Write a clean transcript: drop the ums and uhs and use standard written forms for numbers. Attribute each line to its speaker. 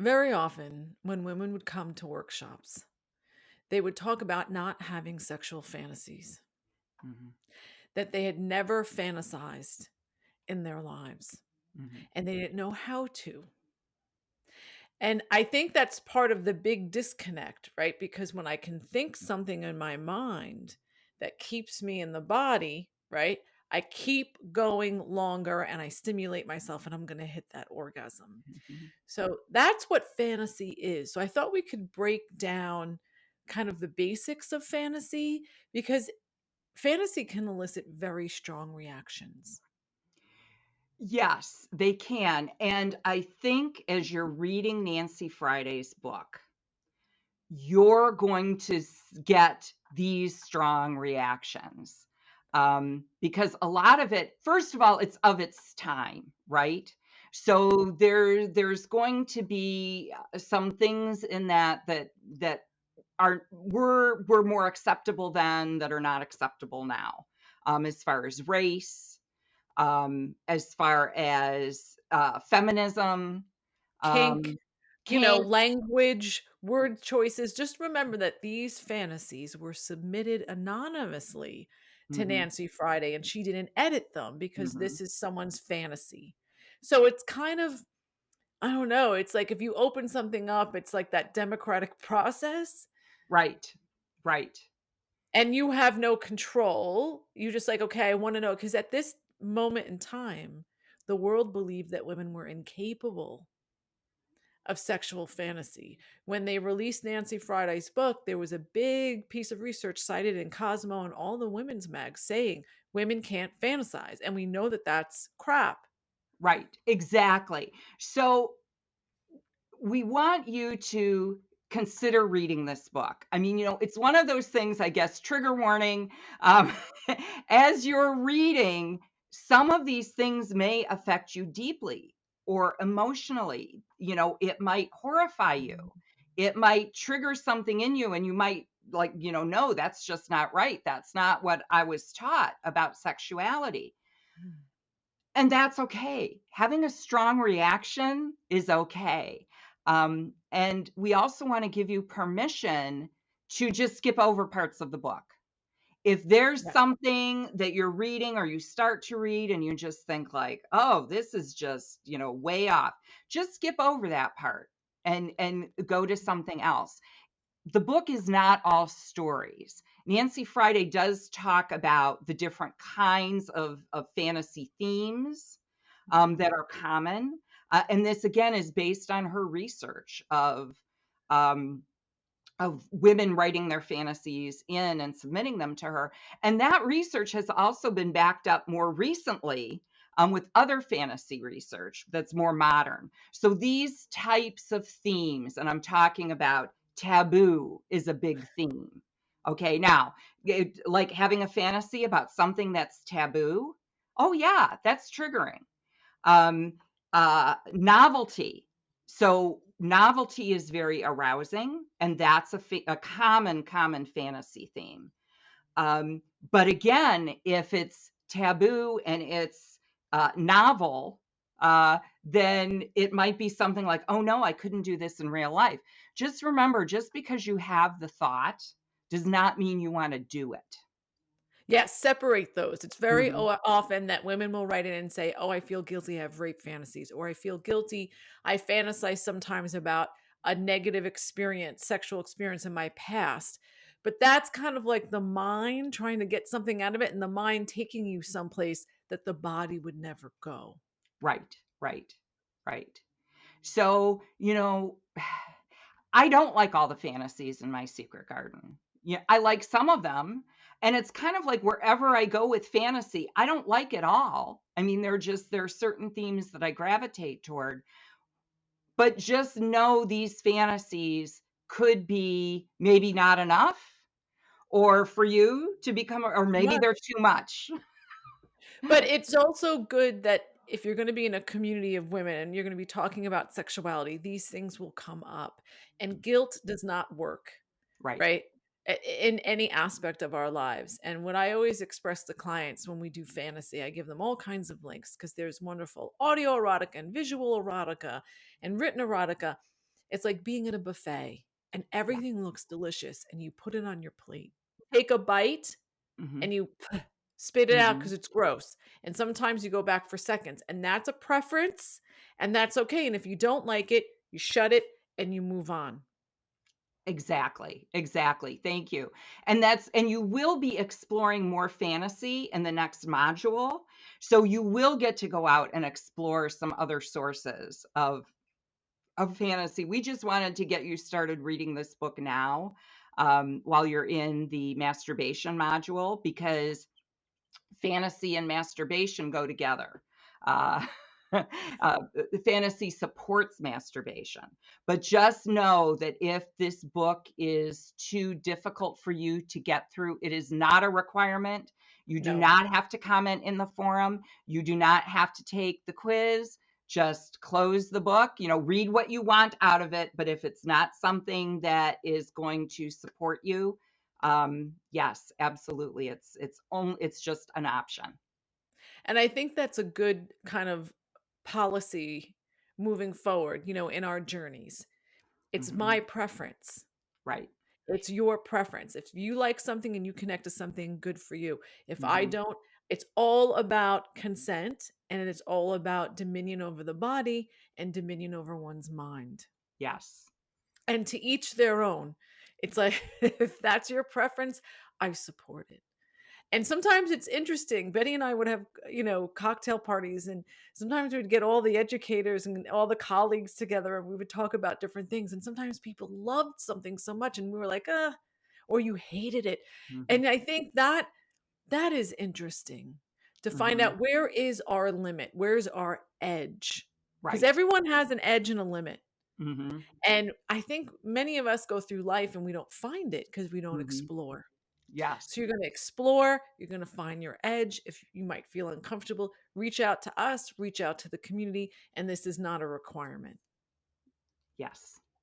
Speaker 1: Very often, when women would come to workshops, they would talk about not having sexual fantasies,
Speaker 2: Hmm.
Speaker 1: that they had never fantasized in their lives,
Speaker 2: Hmm.
Speaker 1: and they didn't know how to. And I think that's part of the big disconnect, right? Because when I can think something in my mind that keeps me in the body, right? I keep going longer and I stimulate myself and I'm going to hit that orgasm.
Speaker 2: Hmm.
Speaker 1: So that's what fantasy is. So I thought we could break down kind of the basics of fantasy because fantasy can elicit very strong reactions.
Speaker 2: Yes, they can. And I think as you're reading Nancy Friday's book, you're going to get these strong reactions. Because a lot of it, first of all, it's of its time, right? So there's going to be some things in that are were more acceptable then that are not acceptable now, as far as race, as far as feminism,
Speaker 1: Kink,
Speaker 2: um, kink.
Speaker 1: language, word choices. Just remember that these fantasies were submitted anonymously to
Speaker 2: Mhm,
Speaker 1: Nancy Friday, and she didn't edit them because
Speaker 2: mhm.
Speaker 1: this is someone's fantasy. So it's kind of, I don't know, it's like if you open something up, it's like that democratic process
Speaker 2: Right, right.
Speaker 1: and you have no control. You just like, okay, I want to know. Because at this moment in time, the world believed that women were incapable of sexual fantasy. When they released Nancy Friday's book, there was a big piece of research cited in Cosmo and all the women's mags saying women can't fantasize. And we know that that's crap.
Speaker 2: Right, exactly. So we want you to consider reading this book. I mean, it's one of those things, I guess, trigger warning. Um, as you're reading, some of these things may affect you deeply or emotionally. It might horrify you. It might trigger something in you, and you might like, no, that's just not right. That's not what I was taught about sexuality. And that's okay. Having a strong reaction is okay. And we also want to give you permission to just skip over parts of the book. If there's
Speaker 1: Yeah.
Speaker 2: something that you're reading or you start to read and you just think like, oh, this is just, way off, just skip over that part and go to something else. The book is not all stories. Nancy Friday does talk about the different kinds of fantasy themes that are common. And this, again, is based on her research um, of women writing their fantasies in and submitting them to her. And that research has also been backed up more recently with other fantasy research that's more modern. So these types of themes, and I'm talking about taboo, is a big theme. Okay, now, like having a fantasy about something that's taboo, oh, yeah, that's triggering. um, Novelty. So novelty is very arousing, and that's a common fantasy theme. But again, if it's taboo and it's novel, then it might be something like, oh no, I couldn't do this in real life. Just remember, just because you have the thought does not mean you want to do it.
Speaker 1: Yes, separate those. It's very
Speaker 2: Hmm.
Speaker 1: often that women will write in and say, "Oh, I feel guilty. I have rape fantasies," or "I feel guilty. I fantasize sometimes about a negative experience, sexual experience in my past." But that's kind of like the mind trying to get something out of it, and the mind taking you someplace that the body would never go.
Speaker 2: Right, right, right. So, I don't like all the fantasies in my secret garden. Yeah, I like some of them. And it's kind of like wherever I go with fantasy, I don't like it all. I mean, there are certain themes that I gravitate toward, but just know these fantasies could be maybe not enough, or for you to become, or
Speaker 1: Too
Speaker 2: maybe they're
Speaker 1: much.
Speaker 2: too much.
Speaker 1: But it's also good that if you're going to be in a community of women and you're going to be talking about sexuality, these things will come up. And guilt does not work,
Speaker 2: Right.
Speaker 1: right? In any aspect of our lives. And what I always express to clients when we do fantasy, I give them all kinds of links because there's wonderful audio erotica and visual erotica and written erotica. It's like being at a buffet and
Speaker 2: Yeah.
Speaker 1: everything looks delicious and you put it on your plate. Take a bite
Speaker 2: Mhm.
Speaker 1: and you spit it out because
Speaker 2: Mhm.
Speaker 1: it's gross. And sometimes you go back for seconds, and that's a preference, and that's okay. And if you don't like it, you shut it and you move on.
Speaker 2: Exactly, exactly, thank you. And you will be exploring more fantasy in the next module, so you will get to go out and explore some other sources of fantasy. We just wanted to get you started reading this book now, while you're in the masturbation module, because fantasy and masturbation go together. Uh, Fantasy supports masturbation. But just know that if this book is too difficult for you to get through, it is not a requirement. You do
Speaker 1: No.
Speaker 2: not have to comment in the forum. You do not have to take the quiz. Just close the book, read what you want out of it. But if it's not something that is going to support you, yes, absolutely. It's just an option.
Speaker 1: And I think that's a good kind of policy moving forward, in our journeys. It's my
Speaker 2: Mhm.
Speaker 1: preference.
Speaker 2: Right.
Speaker 1: It's your preference. If you like something and you connect to something, good for you. If I
Speaker 2: Mhm.
Speaker 1: don't, it's all about consent and it's all about dominion over the body and dominion over one's mind.
Speaker 2: Yes.
Speaker 1: And to each their own. It's like, if that's your preference, I support it. And sometimes it's interesting. Betty and I would have, cocktail parties, and sometimes we'd get all the educators and all the colleagues together, and we would talk about different things. And sometimes people loved something so much, and we were like, or you hated it.
Speaker 2: Mhm.
Speaker 1: And I think that is interesting to find
Speaker 2: Mhm.
Speaker 1: out where is our limit, where's our edge, because
Speaker 2: Right.
Speaker 1: everyone has an edge and a limit.
Speaker 2: Mhm.
Speaker 1: And I think many of us go through life and we don't find it because we don't
Speaker 2: Mhm.
Speaker 1: explore.
Speaker 2: Yes.
Speaker 1: So you're going to explore, you're going to find your edge. If you might feel uncomfortable, reach out to us, reach out to the community, and this is not a requirement.
Speaker 2: Yes.